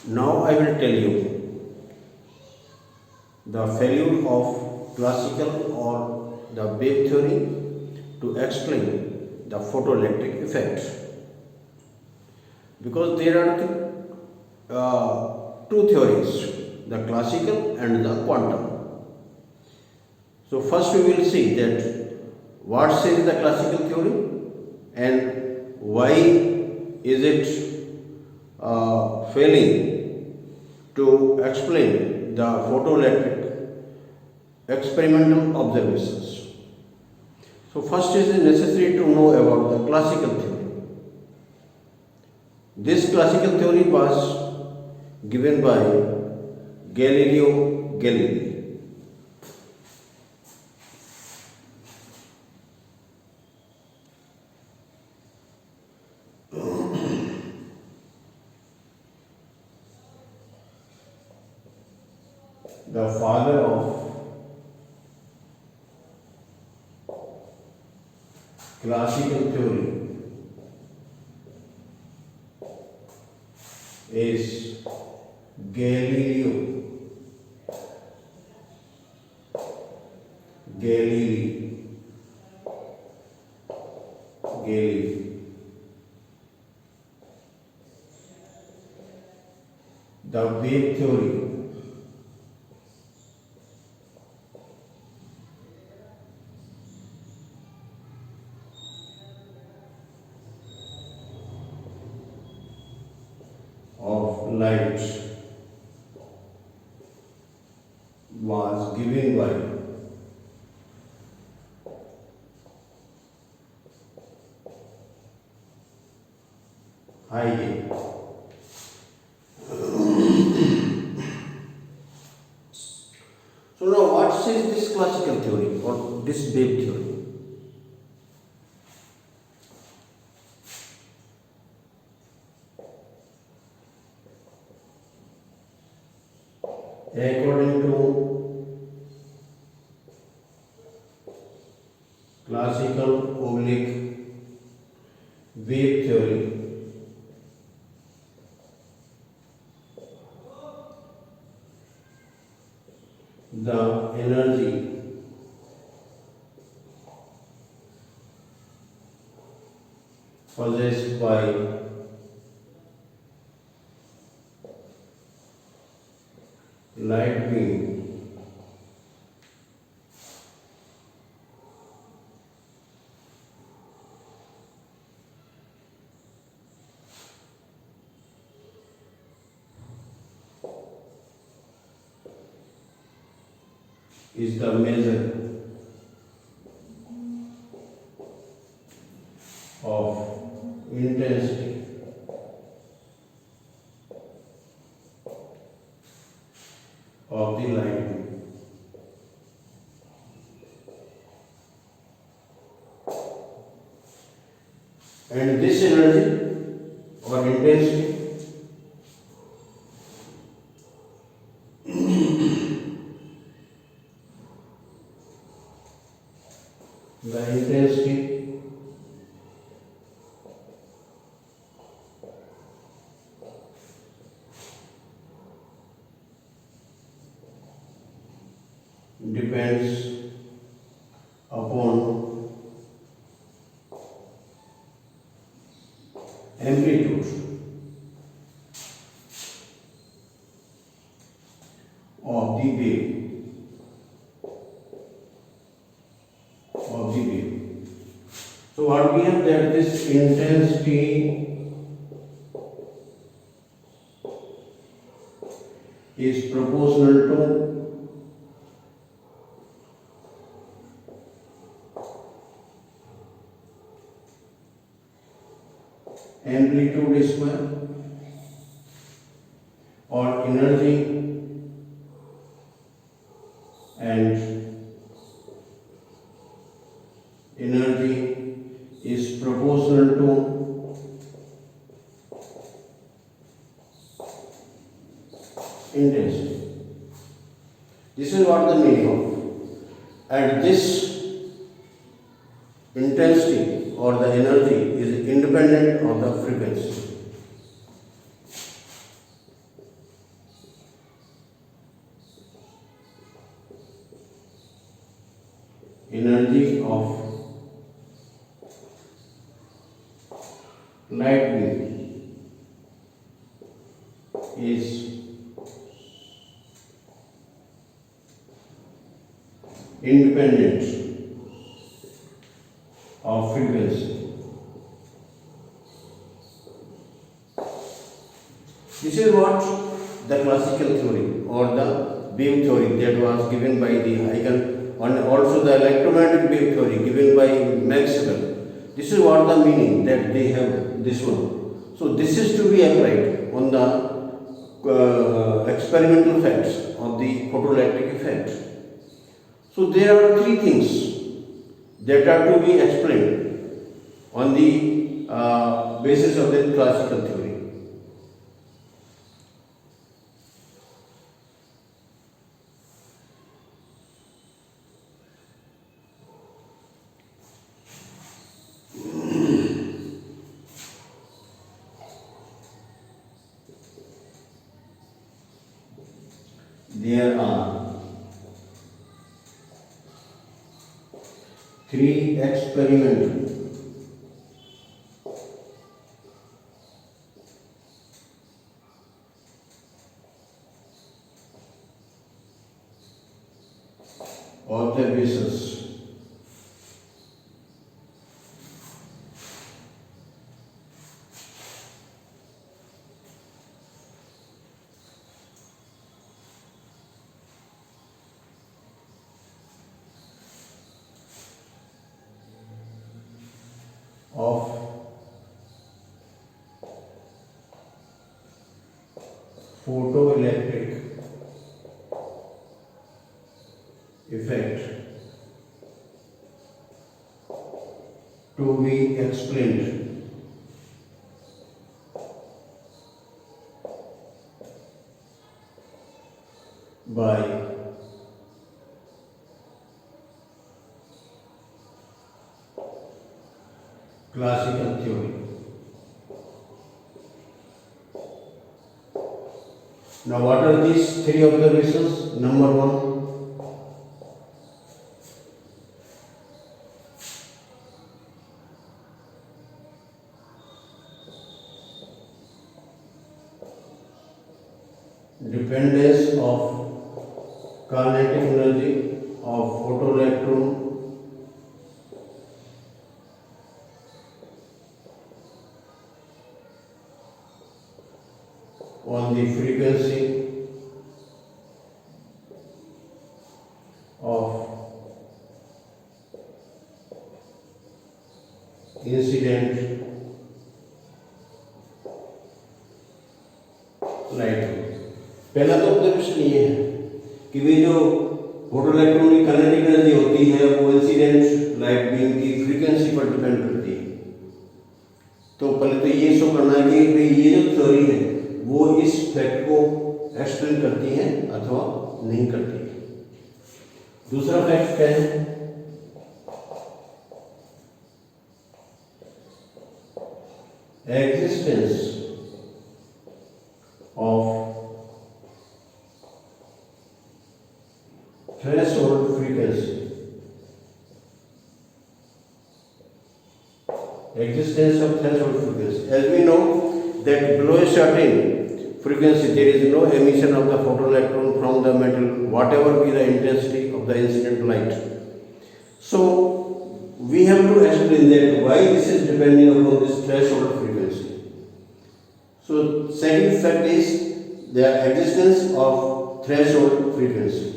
Now I will tell you the failure of classical or the wave theory to explain the photoelectric effect, because there are two theories, the classical and the quantum. So first we will see that what says the classical theory and why is it failing to explain the photoelectric experimental observations. So first is necessary to know about the classical theory. This classical theory was given by Galileo Galilei. The father of classical theory is Galileo Galilei. Galilei. The wave theory of light was given by Huygens. So now what says this classical theory or this wave theory? According to classical oblique wave theory, the energy possessed by light beam is the measure of intensity of the light beam. And this energy or intensity the intensity depends upon amplitude of the wave So what we have that this intensity is proportional to amplitude square or energy and energy is proportional to intensity. This is what the meaning of. And this intensity or the energy is independent of the frequency. energy of light beam is independent of frequency. This is what the classical theory or the beam theory that was given by the Huygens, and also the electromagnetic wave theory given by Maxwell. This is what the meaning that they have this one. So this is to be applied on the experimental facts of the photoelectric effect. So there are three things that are to be explained on the basis of the classical theory. There are three experimental observations of photoelectric effect to be explained by classical theory. Now, what are these three observations? Number one, dependence of kinetic energy of photoelectron on the frequency of incident light. पहला तो observation ये है कि वे जो photoelectron की kinetic energy होती है वो इंसिडेंट लाइट बीम की फ्रीक्वेंसी पर डिपेंड करती है। तो पहले तो ये शो करना है कि भाई ये जो थ्योरी है वो इस फैक्ट को एक्सप्लेन करती है अथवा नहीं करती है। दूसरा फैक्ट क्या है? Existence of threshold frequency. Existence of threshold frequency. As we know that below a certain frequency there is no emission of the photoelectron from the metal, whatever be the intensity of the incident light. So we have to explain that why this is depending upon this threshold frequency. So second fact is the existence of threshold frequency,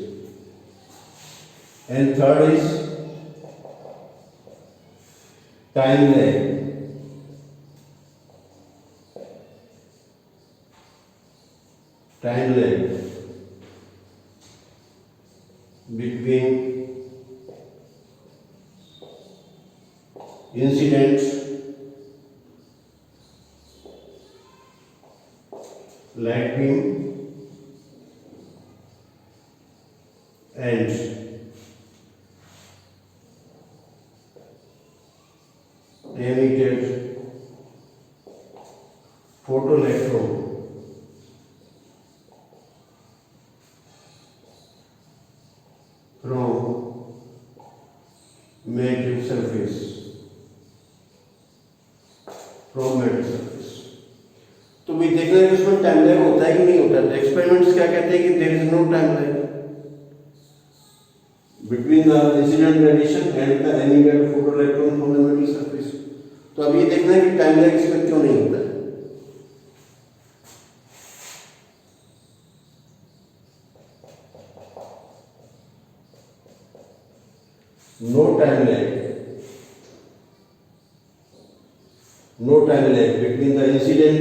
and third is time lag. Time lag between incidents light beam and emitted photoelectron from metric surface, from metric surface. तो भी देखना है कि उसमें time lag होता है कि नहीं होता है। तो एक्सपेरिमेंट्स क्या कहते हैं कि there is no time lag between the incident radiation and the emitted photoelectron from the metal surface. तो अब ये देखना है कि टाइम लैग इसमें क्यों नहीं होता है। No time lag between the incident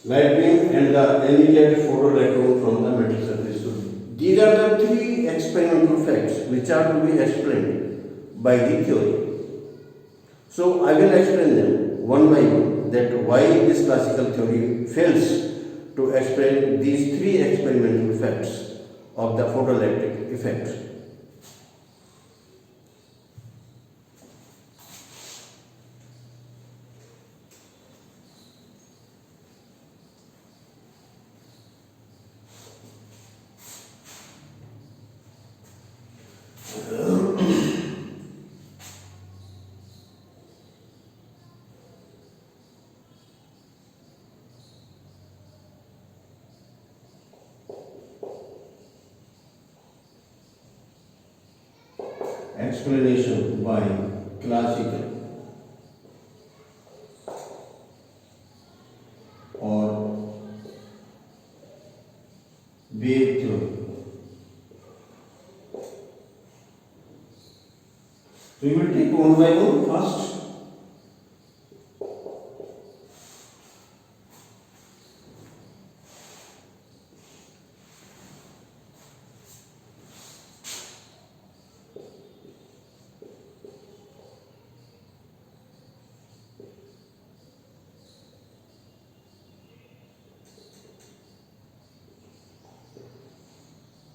light beam and the emitted photoelectron from the metal surface. So these are the three experimental facts which are to be explained by the theory. So I will explain them one by one, that why this classical theory fails to explain these three experimental facts of the photoelectric effect. Explanation by classical or wave theory. So we will take one by one first.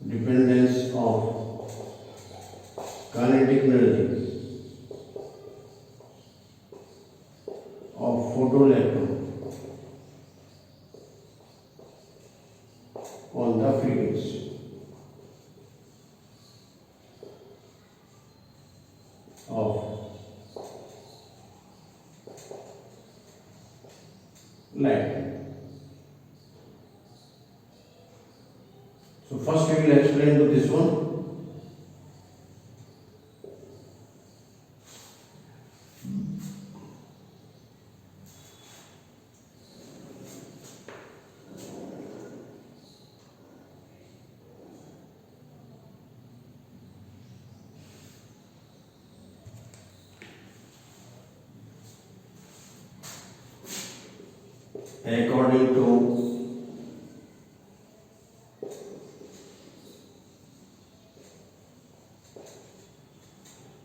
Dependence of kinetic energy of photoelectron on the frequency of light. So first we will explain to this one. According to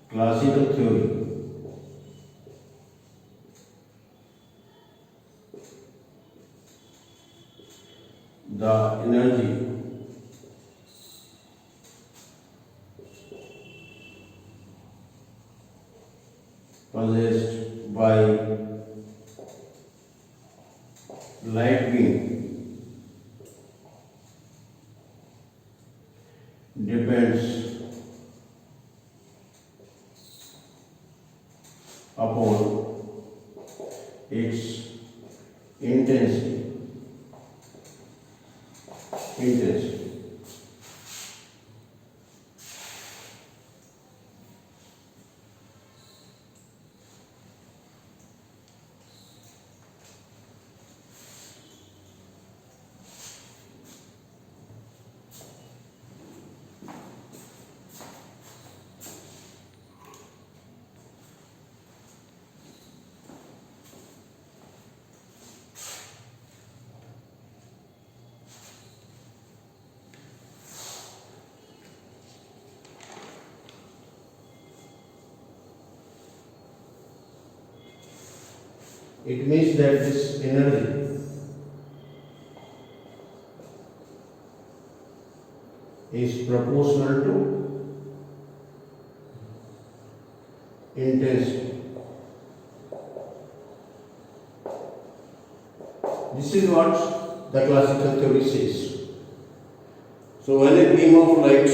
classical theory, the energy possessed by light beam depends upon its intensity. It means that this energy is proportional to intensity. This is what the classical theory says. So when a beam of light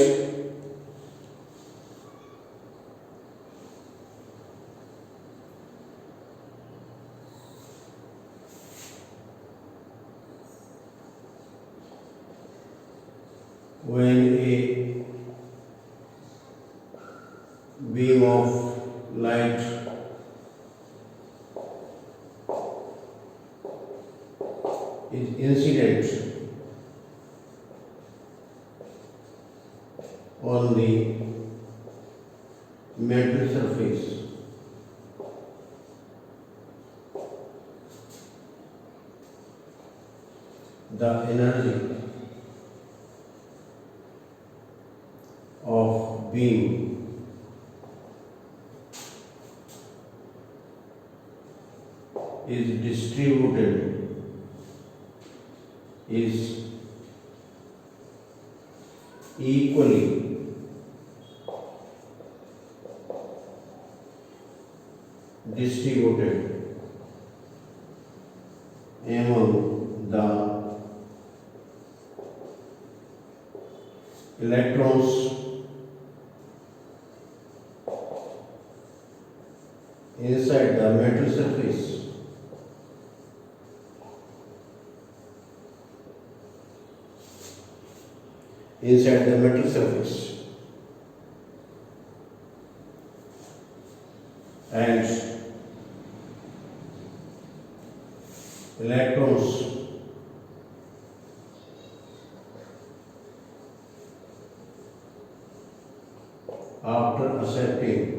when a beam of light is incident on the metal surface, the energy of beam is distributed is equally distributed among the electrons inside the metal surface. Inside the metal surface, and electrons after accepting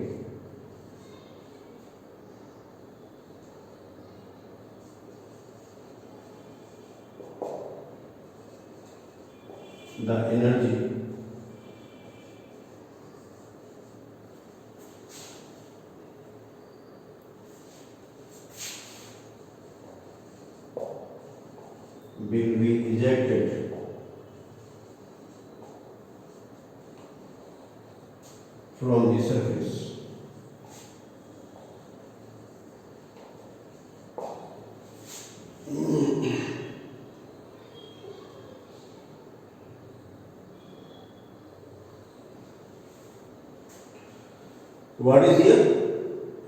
the energy will be ejected from the surface. What is here?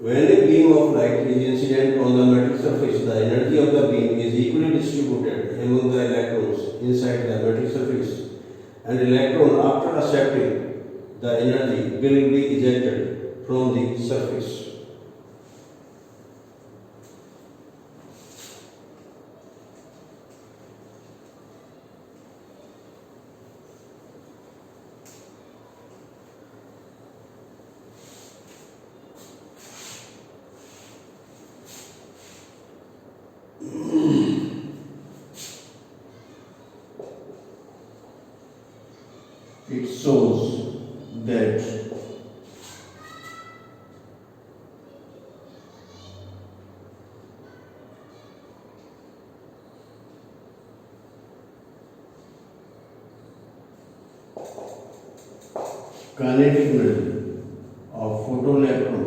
When a beam of light is incident on the metal surface, the energy of the beam is equally distributed among the electrons inside the metal surface, and electron after accepting the energy will be ejected from the surface. It shows that kinetic energy of photoelectron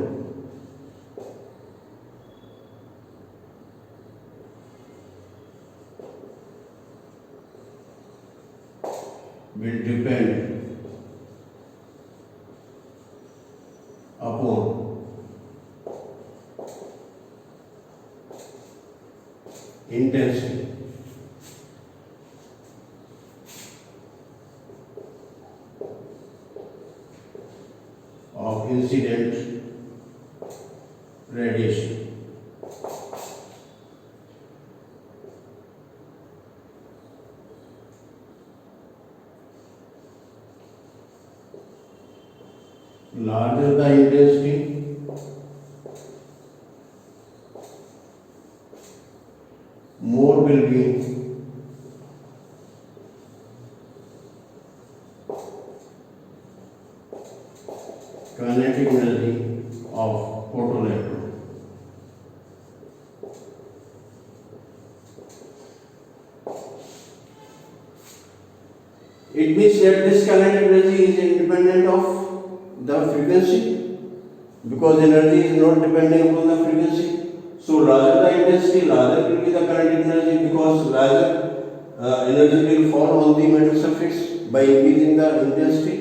will depend upon intensity of incident radiation. Larger the intensity, more will be kinetic energy of photoelectron. It means that this kinetic energy is independent of the frequency, because energy is not depending upon the frequency. So larger the intensity, larger will be the kinetic energy, because larger energy will fall on the metal surface by increasing the intensity.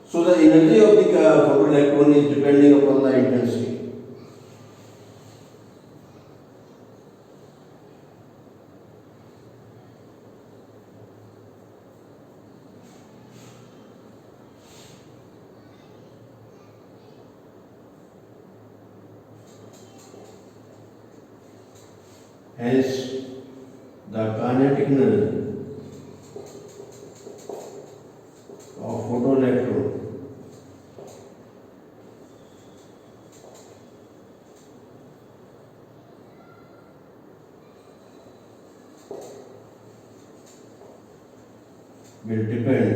So the energy of the photoelectron is depending upon the intensity. hence the kinetic energy of photoelectron will depend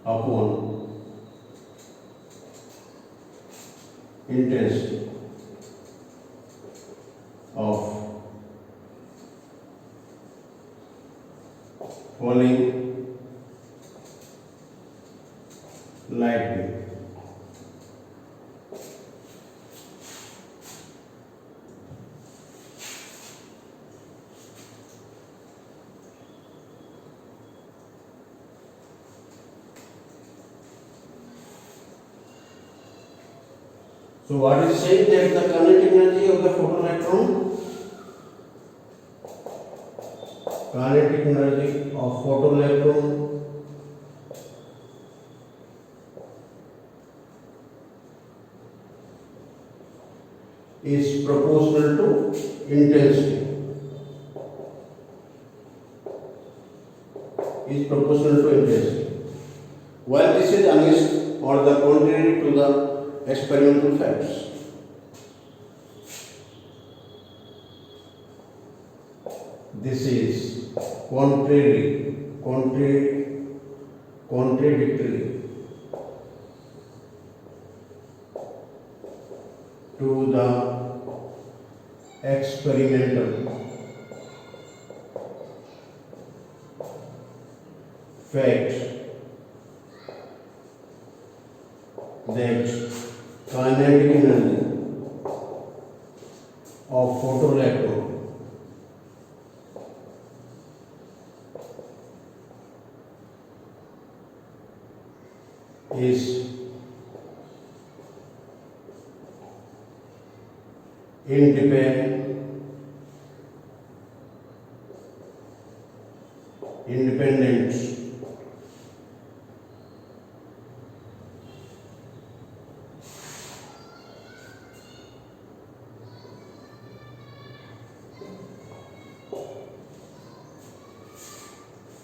upon intensity of falling light beam. So what is saying that the kinetic energy of the photoelectron, kinetic energy of photoelectron is proportional to intensity. Is proportional to intensity. While this is against or the contrary to the experimental facts. This is contradictory to the experimental fact that kinetic energy of photoelectron is independent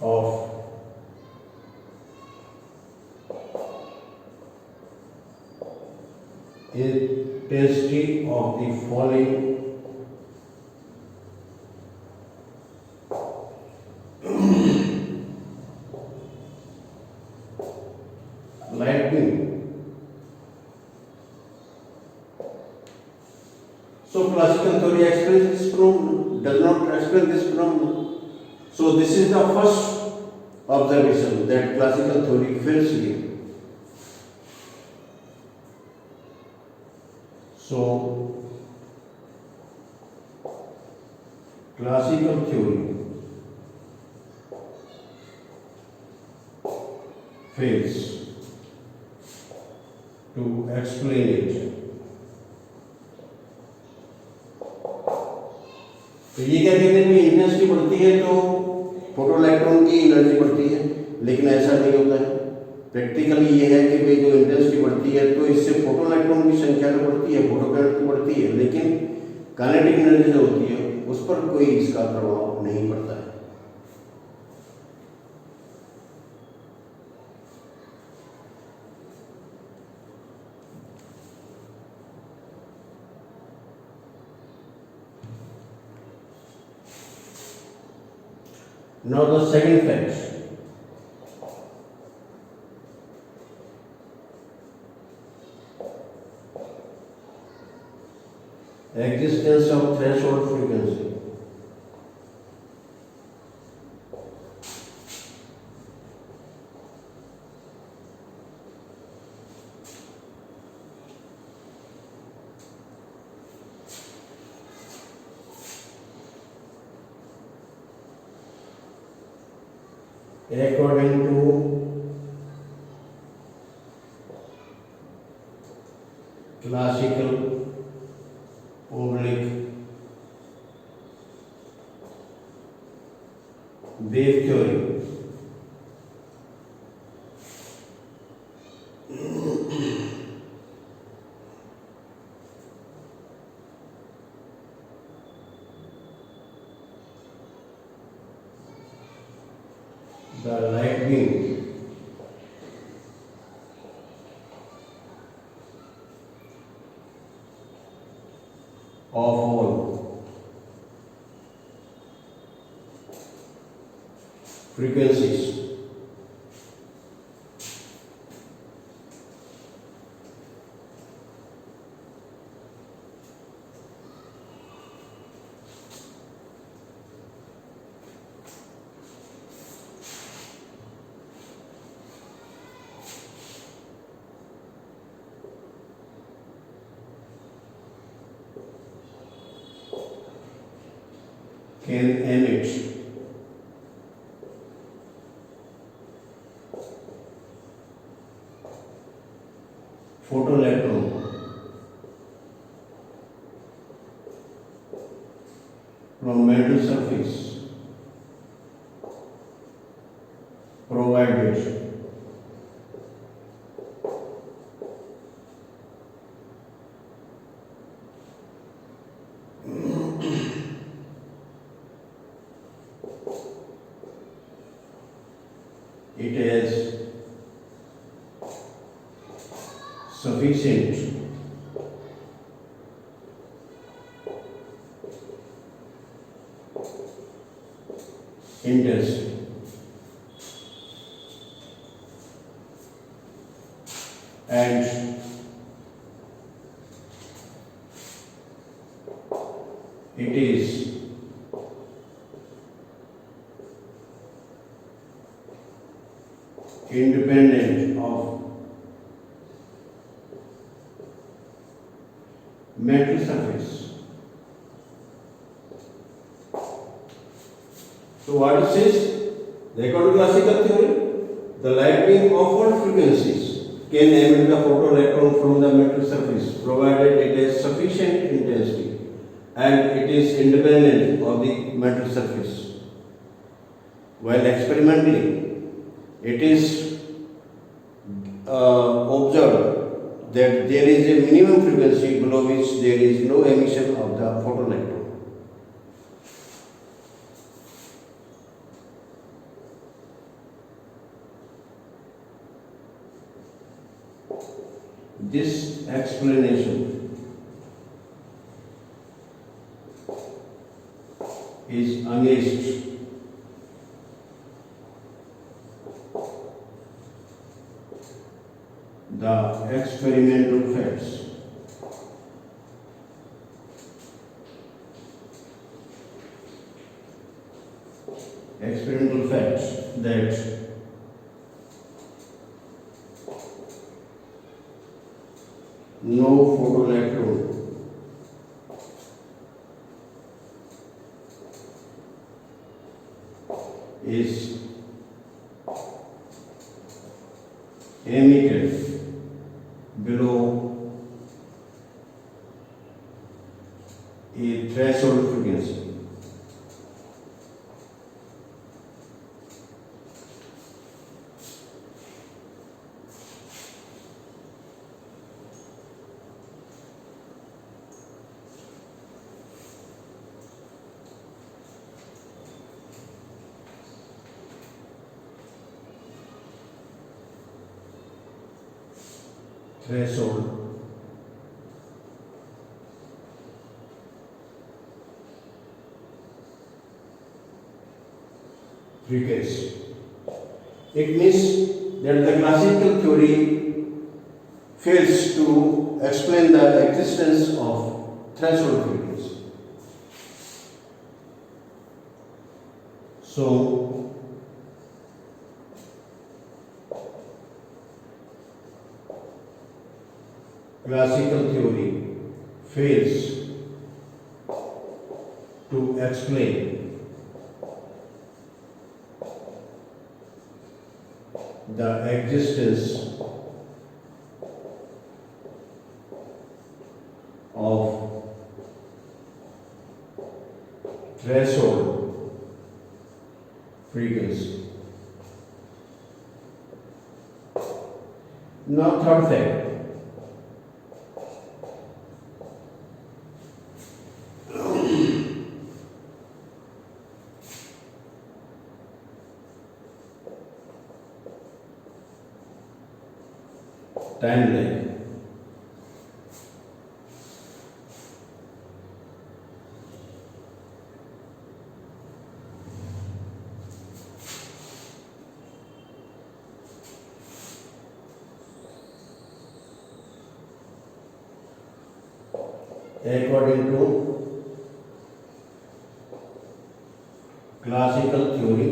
of intensity of the falling light beam. So classical theory explains this phenomenon, does not explain this phenomenon. So this is the first observation that classical theory fails here. So classical theory fails to explain it. तो ये क्या कहते हैं कि intensity बढ़ती है तो photoelectron की एनर्जी बढ़ती है, लेकिन ऐसा नहीं होता है। प्रैक्टिकली ये है कि भाई जो इंटेंसिटी बढ़ती है तो इससे फोटोइलेक्ट्रॉन की संख्या तो बढ़ती है, फोटोकरेंट तो बढ़ती है, लेकिन काइनेटिक एनर्जी जो होती है उस पर कोई इसका प्रभाव नहीं पड़ता है। Now the second fact. Existence of threshold frequency. According to classical wave theory, the light beam of all frequencies can emit photoelectron from metal surface provided it has sufficient intensity and it is independent of metal surface. So what it says? According to classical theory, the light beam of all frequencies can emit the photoelectron from the metal surface provided it has sufficient intensity and it is independent of the metal surface. While experimentally, it is observed that there is a minimum frequency below which there is no emission of the photoelectron. This explanation is against the experimental facts that no photoelectron is emitted below a threshold frequency. Threshold frequency. It means that the classical theory fails to explain the existence of threshold frequency. So, classical theory fails to explain the existence of threshold frequency. Now, third fact. time lag. According to classical theory,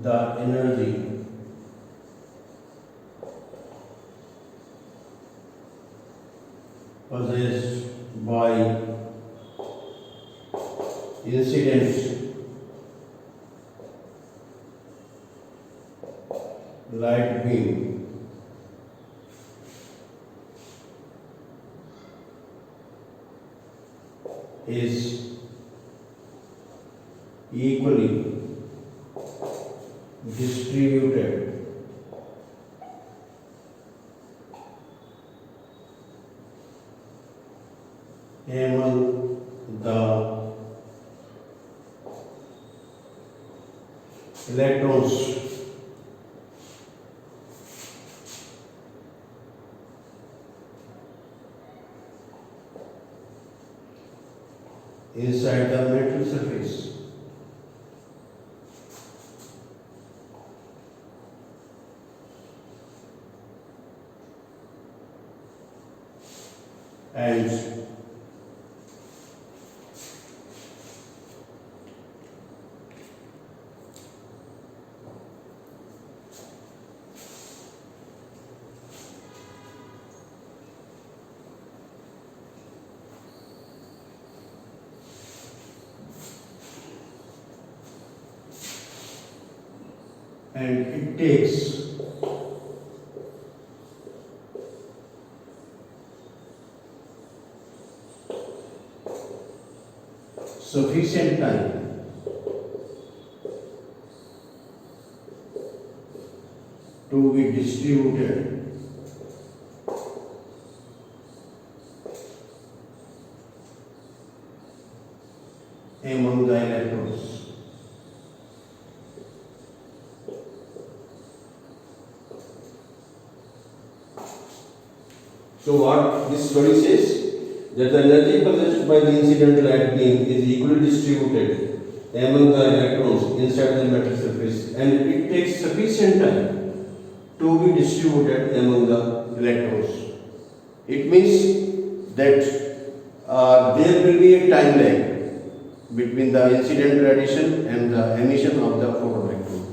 the energy possessed by incident light beam is equally distributed among the electrons inside the metal surface. And it takes sufficient time to be distributed among the electrons. So what this story says, that the energy possessed by the incident light beam is equally distributed among the electrons inside the metal surface, and it takes sufficient time to be distributed among the electrons. It means that there will be a time lag between the incident radiation and the emission of the photoelectron.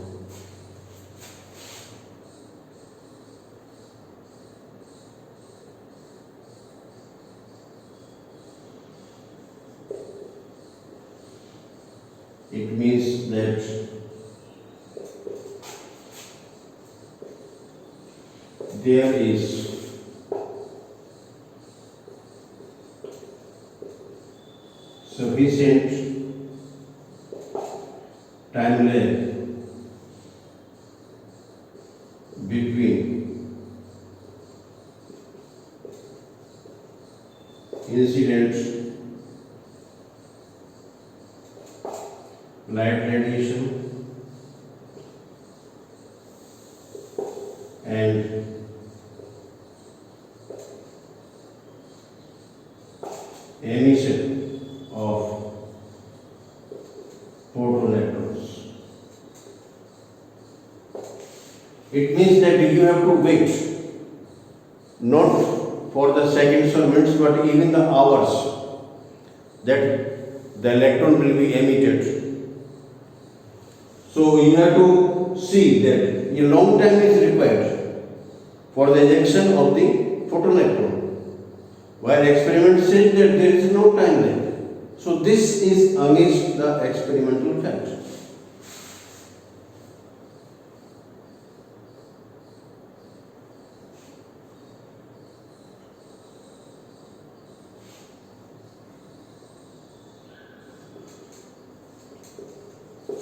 It means that there is sufficient time lag between incident light radiation and emission of photoelectrons. It means that you have to wait not for the seconds or minutes but even the hours that the electron will be emitted. So you have to see that a long time is required for the ejection of the photoelectron, while experiment says that there is no time lag. So this is against the experimental fact.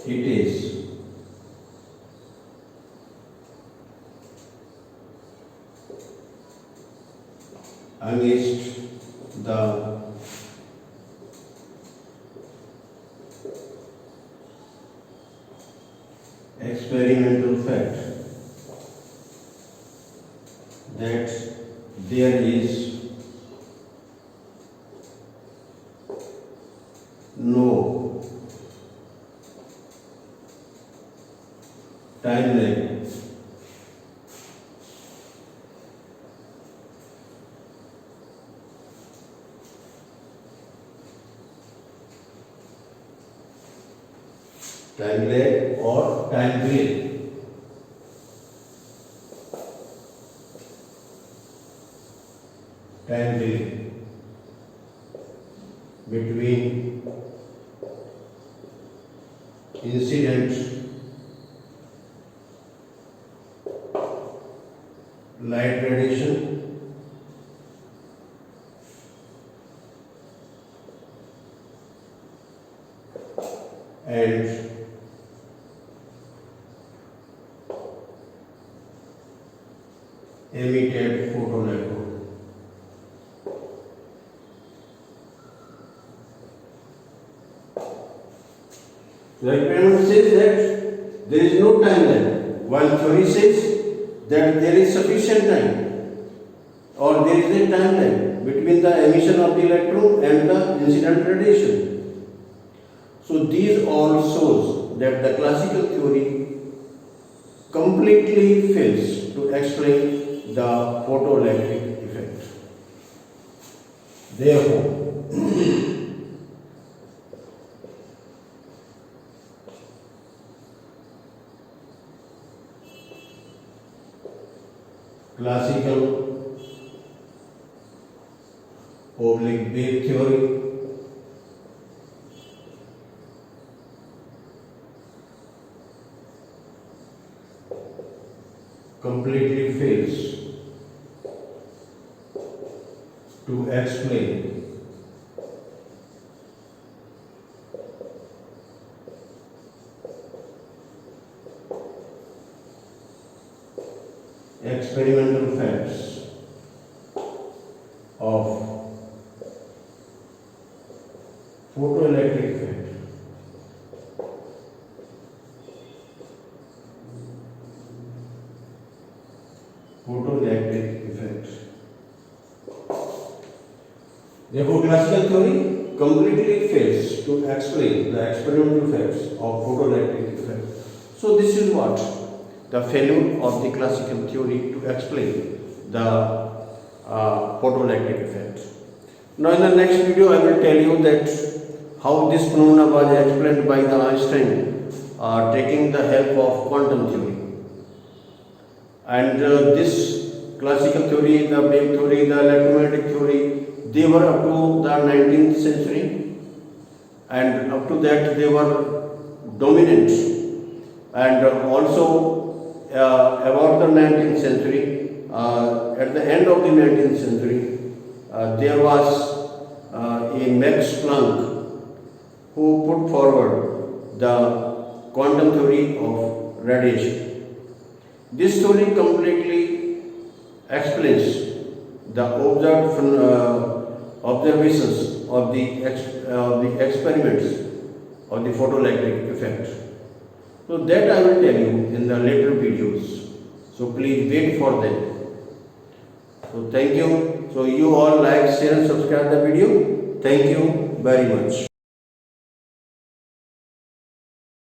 It is against the experimental fact that there is no time lag or time delay between incident light radiation and emitted photoelectron. The experiment says that there is no time lag, while theory says that there is sufficient time or there is a time lag between the emission of the electron and the incident radiation. So these all shows that the classical theory completely fails to explain the photoelectric effect. Therefore, classical oblique wave theory completely fails to explain experimental facts of photoelectric effect. Therefore, classical theory completely fails to explain the experimental facts of photoelectric effect. So this is what the failure of the classical theory to explain the photoelectric effect. Now in the next video I will tell you that how this phenomena was explained by the Einstein taking the help of quantum theory. And this classical theory, the wave theory, the electromagnetic theory, they were up to the 19th century, and up to that they were dominant. And also about the 19th century, at the end of the 19th century, there was a Max Planck who put forward the quantum theory of radiation. This theory completely explains the observations of the experiments of the photoelectric effect. So that I will tell you in the later videos. So please wait for them. So thank you. So you all like, share and subscribe the video. Thank you very much.